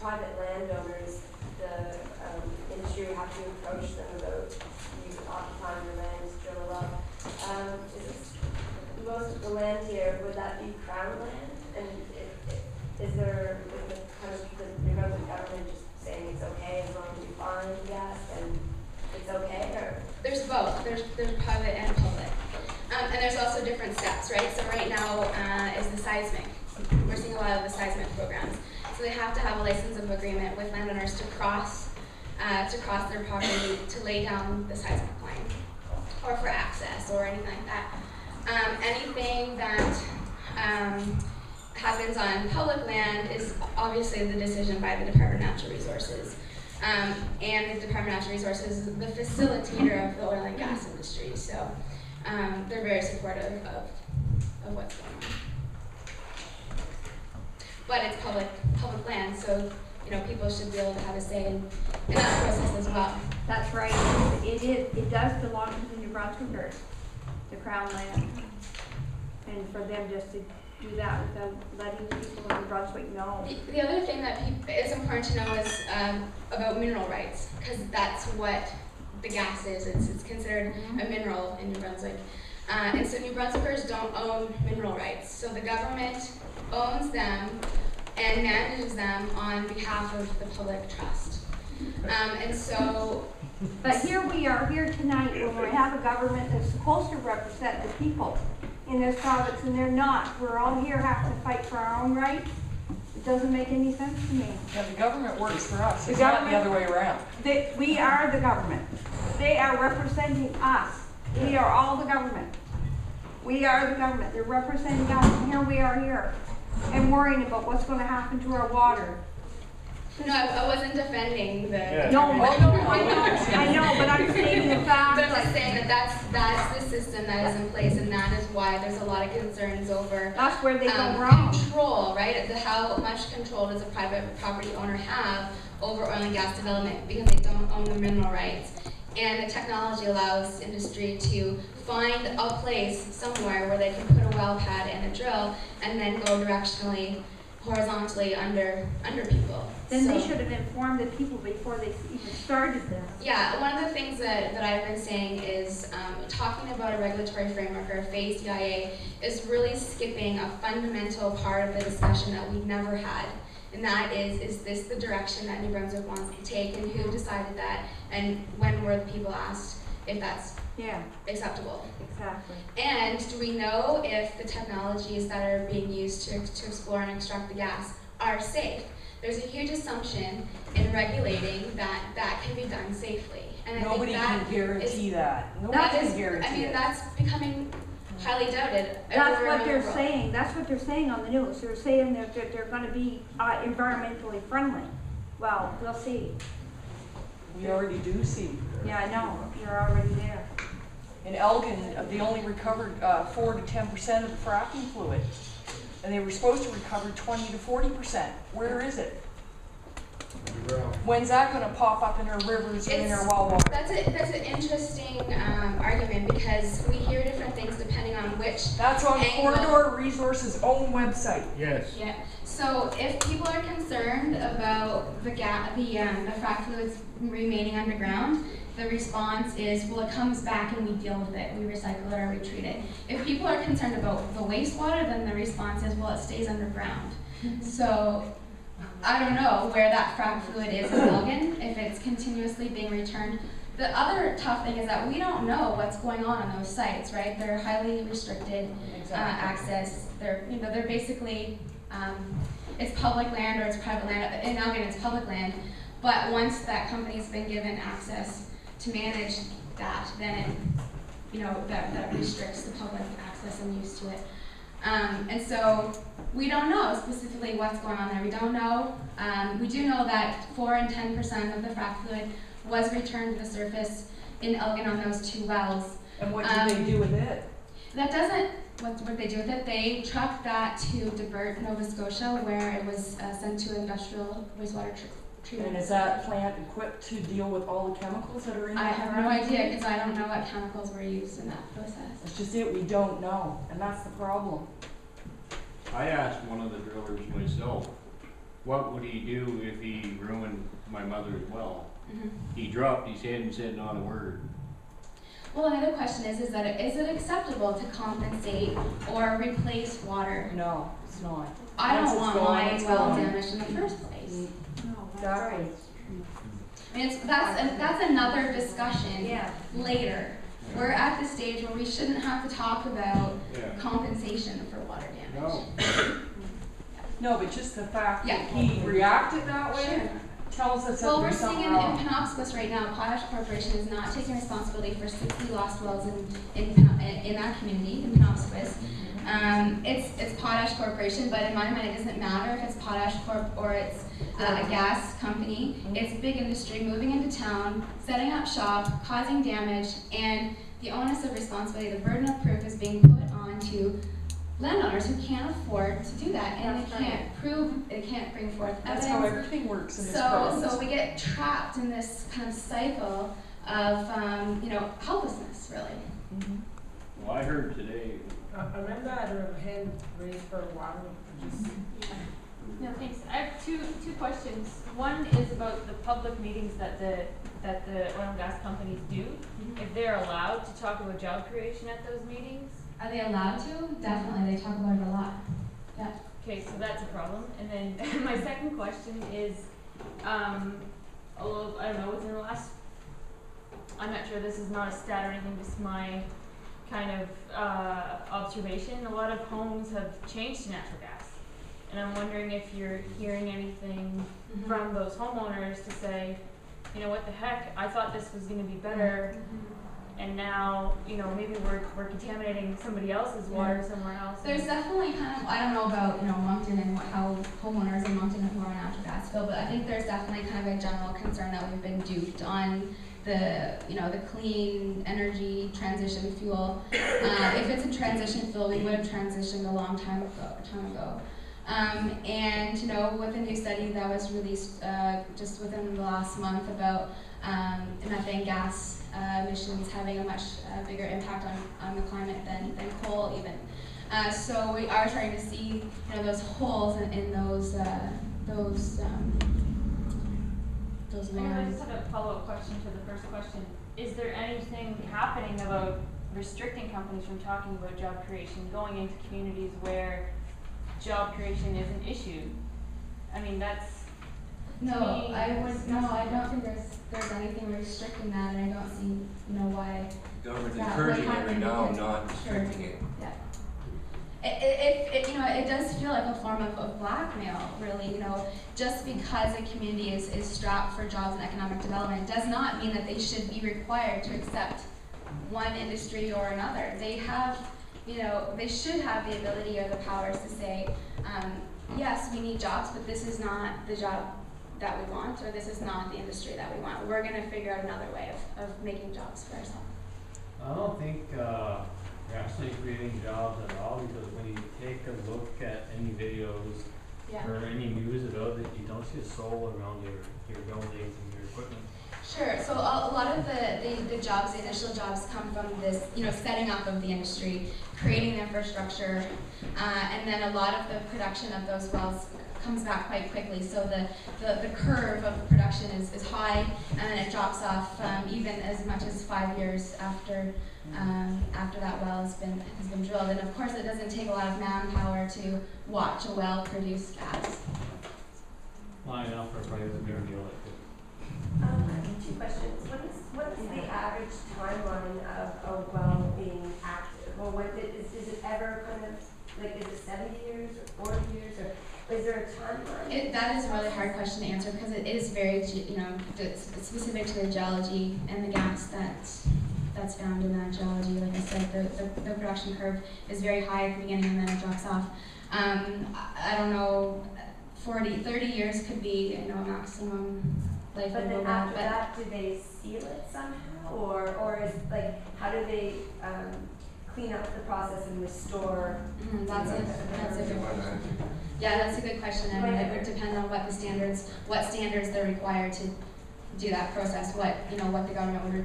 private landowners, the industry would have to approach them about you occupying your land to drill a well. Most of the land here, would that be Crown land? And is there kind of the New Brunswick government just saying it's okay as long as you find gas and it's okay? Or there's both. There's private and public. And there's also different steps, right? So right now is the seismic. We're seeing a lot of the seismic programs. So they have to have a license of agreement with landowners to cross their property to lay down the seismic line, or for access or anything like that. Anything that happens on public land is obviously the decision by the Department of Natural Resources. And the Department of Natural Resources is the facilitator of the oil and gas industry. So they're very supportive of what's going on. But it's public land, so people should be able to have a say in that process as well. That's right. It does belong to the New Brunswickers, the Crown land, and for them just to do that without letting the people of New Brunswick know. The other thing that is important to know is about mineral rights, because that's what the gas is. It's considered a mineral in New Brunswick. And so New Brunswickers don't own mineral rights. So the government owns them and manages them on behalf of the public trust. And so... But here we are here tonight when we have a government that's supposed to represent the people in this province, and they're not. We're all here have to fight for our own rights. It doesn't make any sense to me. Yeah, the government works for us. It's not the other way around. We are the government. They are representing us. We are all the government. We are the government. They're representing us, and here we are here, and worrying about what's going to happen to our water. No, I wasn't defending the... Yeah. No, I know, but I'm stating the fact. But I'm just saying that that's the system that is in place, and that is why there's a lot of concerns over... That's where they go wrong. Control, right? How much control does a private property owner have over oil and gas development, because they don't own the mineral rights. And the technology allows industry to find a place somewhere where they can put a well pad and a drill, and then go directionally, horizontally under people. Then they should have informed the people before they even started this. Yeah, one of the things that I've been saying is talking about a regulatory framework or a phased EIA is really skipping a fundamental part of the discussion that we never had. And that is this the direction that New Brunswick wants to take, and who decided that, and when were the people asked if that's acceptable? Exactly. And do we know if the technologies that are being used to explore and extract the gas are safe? There's a huge assumption in regulating that can be done safely. And Nobody can guarantee that. Nobody can guarantee I mean, it. that's becoming highly doubted. That's what they're saying. That's what they're saying on the news. They're saying that they're going to be environmentally friendly. Well, we'll see. We already do see. Yeah, I know. You're already there. In Elgin, they only recovered 4 to 10% of the fracking fluid, and they were supposed to recover 20 to 40%. Where is it? When's that going to pop up in our rivers or in our well water? That's an interesting argument, because we hear different things depending on which. That's on angle. Corridor Resources' own website. Yes. Yeah. So if people are concerned about the frack fluids remaining underground, the response is, well, it comes back and we deal with it. We recycle it or we treat it. If people are concerned about the wastewater, then the response is, well, it stays underground. So I don't know where that frack fluid is in Elgin, if it's continuously being returned. The other tough thing is that we don't know what's going on those sites, right? They're highly restricted access. They're basically, it's public land or it's private land. In Elgin, it's public land. But once that company's been given access to manage that, then that restricts the public access and use to it. And so we don't know specifically what's going on there. We don't know. We do know that 4 and 10% of the frack fluid was returned to the surface in Elgin on those 2 wells. And what did they do with it? That doesn't, what they do with it, they trucked that to Divert, Nova Scotia, where it was sent to industrial wastewater treatment. And is that plant equipped to deal with all the chemicals that are in it? I have no idea, because I don't know what chemicals were used in that process. That's just it, we don't know, and that's the problem. I asked one of the drillers myself, what would he do if he ruined my mother's well? Mhm. He dropped his head and said not a word. Well, another question is it acceptable to compensate or replace water? No, it's not. I Once don't it's want gone, my it's well gone. damaged in the first place. Exactly. I mean, that's another discussion Yeah. later. We're at the stage where we shouldn't have to talk about Yeah. compensation for water damage. No. No, but just the fact Yeah. that he reacted that way Sure. tells us that Well, we're there's seeing something in wrong. Penobscot right now, Potash Corporation is not taking responsibility for 60 lost wells in that community, in Penobscot. It's Potash Corporation, but in my mind, it doesn't matter if it's Potash Corp or it's a gas company. It's big industry moving into town, setting up shop, causing damage, and the onus of responsibility, the burden of proof is being put on to landowners who can't afford to do that, and That's they can't bring forth That's evidence. how everything works in this So province. we get trapped in this kind of cycle of, helplessness, really. Mhm. Well, I heard today, Amanda had her hand raised for water, just. No, thanks. I have two questions. One is about the public meetings that the oil and gas companies do. If they're allowed to talk about job creation at those meetings. Are they allowed to? Definitely, they talk about it a lot. Yeah. Okay, so that's a problem. And then my second question is, although, I don't know, within the last, I'm not sure, this is not a stat or anything, just my kind of observation, a lot of homes have changed to natural gas. And I'm wondering if you're hearing anything from those homeowners to say, you know, what the heck, I thought this was gonna be better, and now, you know, maybe we're contaminating somebody else's water somewhere else. There's definitely kind of, I don't know about, Moncton and how homeowners in Moncton who are on natural gas feel, but I think there's definitely kind of a general concern that we've been duped on the clean energy transition fuel. If it's a transition fuel, we would have transitioned a long time ago. And with a new study that was released just within the last month about methane gas emissions having a much bigger impact on the climate than coal even. So we are trying to see those holes in those I lands. just have a follow-up question to the first question. Is there anything happening about restricting companies from talking about job creation, going into communities where job creation is an issue? I mean, that's, No, me, I it's don't think there's anything restricting that, and I don't see why. Government's Yeah, encouraging what it right happened now, because- not restricting it. Yeah. It does feel like a form of blackmail, really. Just because a community is strapped for jobs and economic development does not mean that they should be required to accept one industry or another. They have, they should have the ability or the powers to say, yes, we need jobs, but this is not the job that we want, or this is not the industry that we want. We're going to figure out another way of making jobs for ourselves. I don't think you're actually creating jobs at all, because when you take a look at any videos Yeah. or any news about it, you don't see a soul around your buildings and your equipment. Sure. So a lot of the jobs, the initial jobs, come from this, setting up of the industry, creating the infrastructure, and then a lot of the production of those wells comes back quite quickly. So the curve of production is high, and then it drops off even as much as 5 years after that well has been drilled. And of course, it doesn't take a lot of manpower to watch a well produce gas. Line up for a private deal like this. I have two questions. What is the average timeline of a well being active? Or is it ever kind of, like, is it 70 years or 40 years, or is there a timeline? That is a really hard question to answer, because it is very, it's specific to the geology and the gas that's found in that geology. Like I said, the production curve is very high at the beginning and then it drops off. I don't know, 30 years could be, a maximum life But of a then well. after that, do they seal it somehow, or is, like, how do they clean up the process and restore? That's a good question. Yeah, that's a good question, and it would depend on what standards they're required to do that process, what the government would require.